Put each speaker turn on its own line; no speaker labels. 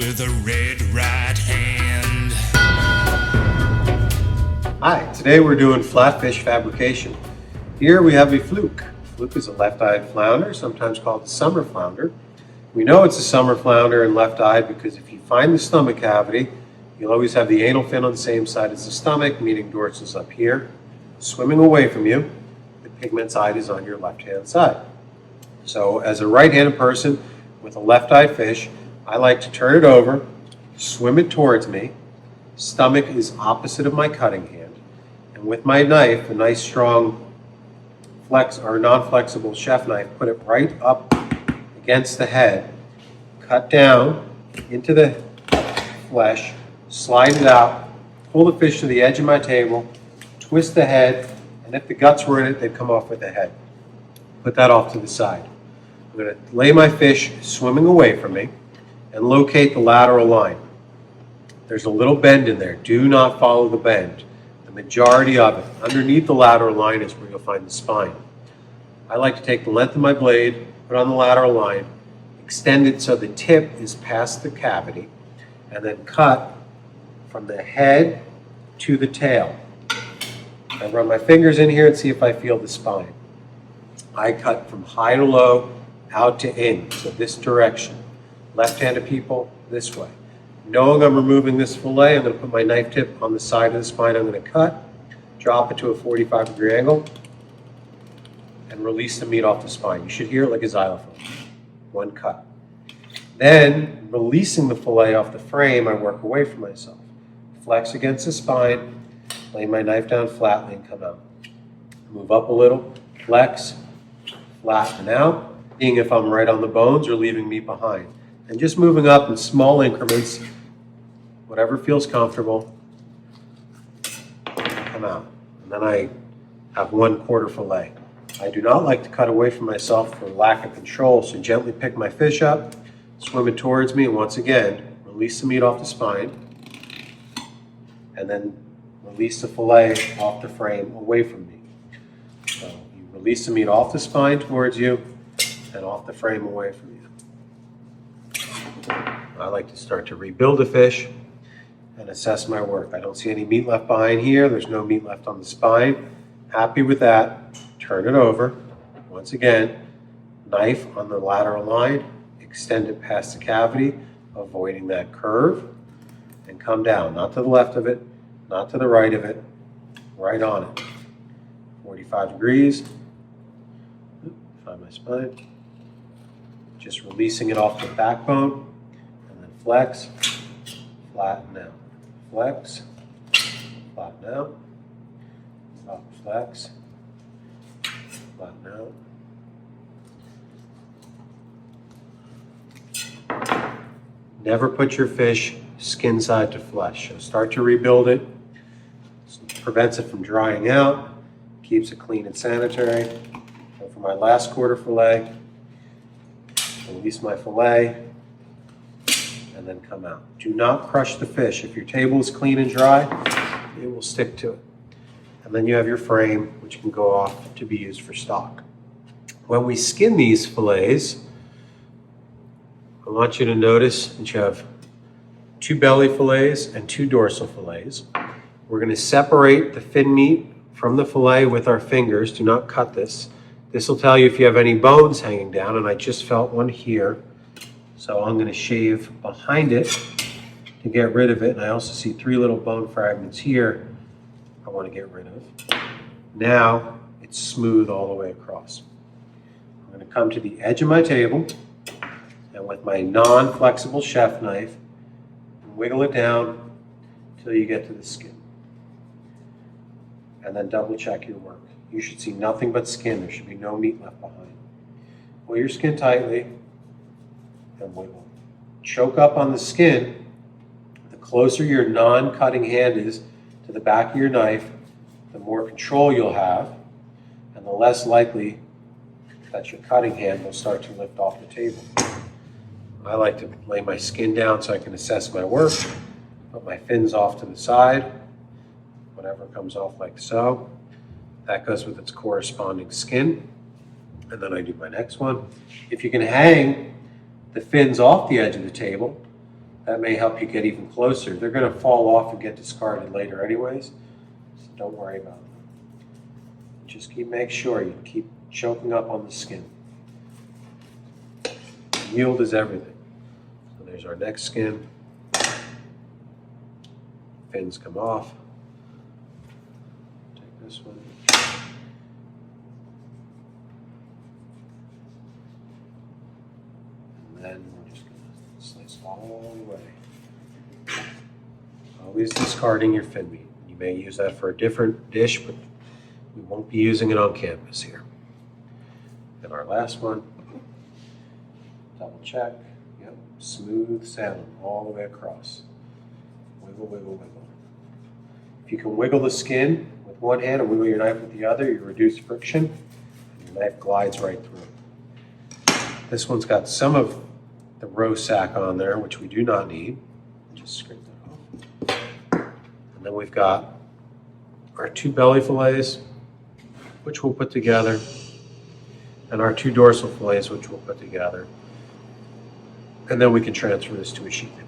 with a red right hand.
Hi, today we're doing flatfish fabrication. Here we have a fluke. Fluke is a left-eyed flounder, sometimes called the summer flounder. We know it's a summer flounder and left-eyed because if you find the stomach cavity, you'll always have the anal fin on the same side as the stomach, meaning dorsal's up here, swimming away from you. The pigment side is on your left-hand side. So as a right-handed person with a left-eyed fish, I like to turn it over, swim it towards me. Stomach is opposite of my cutting hand. And with my knife, a nice strong non-flexible chef knife, put it right up against the head, cut down into the flesh, slide it out, pull the fish to the edge of my table, twist the head, and if the guts were in it, they'd come off with the head. Put that off to the side. I'm going to lay my fish swimming away from me and locate the lateral line. There's a little bend in there. Do not follow the bend. The majority of it, underneath the lateral line, is where you'll find the spine. I like to take the length of my blade, put it on the lateral line, extend it so the tip is past the cavity, and then cut from the head to the tail. I run my fingers in here and see if I feel the spine. I cut from high to low, out to in, so this direction. Left-handed people, this way. Knowing I'm removing this fillet, I'm going to put my knife tip on the side of the spine. I'm going to cut, drop it to a 45-degree angle, and release the meat off the spine. You should hear it like a xylophone. One cut. Then, releasing the fillet off the frame, I work away from myself. Flex against the spine, lay my knife down flatly, and come out. Move up a little, flex, flatten out, seeing if I'm right on the bones or leaving meat behind. And just moving up in small increments, whatever feels comfortable, come out. And then I have 1/4 fillet. I do not like to cut away from myself for lack of control, so gently pick my fish up, swim it towards me, and once again, release the meat off the spine, and then release the fillet off the frame away from me. So you release the meat off the spine towards you, and off the frame away from you. I like to start to rebuild the fish and assess my work. I don't see any meat left behind here. There's no meat left on the spine. Happy with that. Turn it over. Once again, knife on the lateral line, extend it past the cavity, avoiding that curve, and come down. Not to the left of it, not to the right of it, right on it. 45 degrees. Find my spine. Just releasing it off the backbone, and then flex, flatten out. Flex, flatten out, flex, flatten out. Never put your fish skin side to flesh. So start to rebuild it. Prevents it from drying out, keeps it clean and sanitary. And for my last 1/4 fillet, release my fillet, and then come out. Do not crush the fish. If your table is clean and dry, it will stick to it. And then you have your frame, which can go off to be used for stock. When we skin these fillets, I want you to notice that you have 2 belly fillets and 2 dorsal fillets. We're going to separate the fin meat from the fillet with our fingers. Do not cut this. This will tell you if you have any bones hanging down, and I just felt one here. So I'm going to shave behind it to get rid of it. And I also see 3 little bone fragments here I want to get rid of. Now it's smooth all the way across. I'm going to come to the edge of my table, and with my non-flexible chef knife, wiggle it down until you get to the skin. And then double check your work. You should see nothing but skin. There should be no meat left behind. Pull your skin tightly and wiggle. Choke up on the skin. The closer your non-cutting hand is to the back of your knife, the more control you'll have, and the less likely that your cutting hand will start to lift off the table. I like to lay my skin down so I can assess my work, put my fins off to the side, whatever comes off like so. That goes with its corresponding skin. And then I do my next one. If you can hang the fins off the edge of the table, That may help you get even closer. They're going to fall off and get discarded later anyways, so don't worry about them. Just make sure you keep choking up on the skin. Yield is everything. So there's our next skin. Fins come off. Take this one. And then we're just going to slice all the way. Always discarding your fin meat. You may use that for a different dish, but we won't be using it on campus here. And our last one, double check. Yep, smooth sailing all the way across. Wiggle, wiggle, wiggle. If you can wiggle the skin with one hand and wiggle your knife with the other, you reduce friction, and your knife glides right through. This one's got some of the roe sack on there, which we do not need. Just scrape that off. And then we've got our 2 belly fillets, which we'll put together, and our 2 dorsal fillets, which we'll put together. And then we can transfer this to a sheet pan.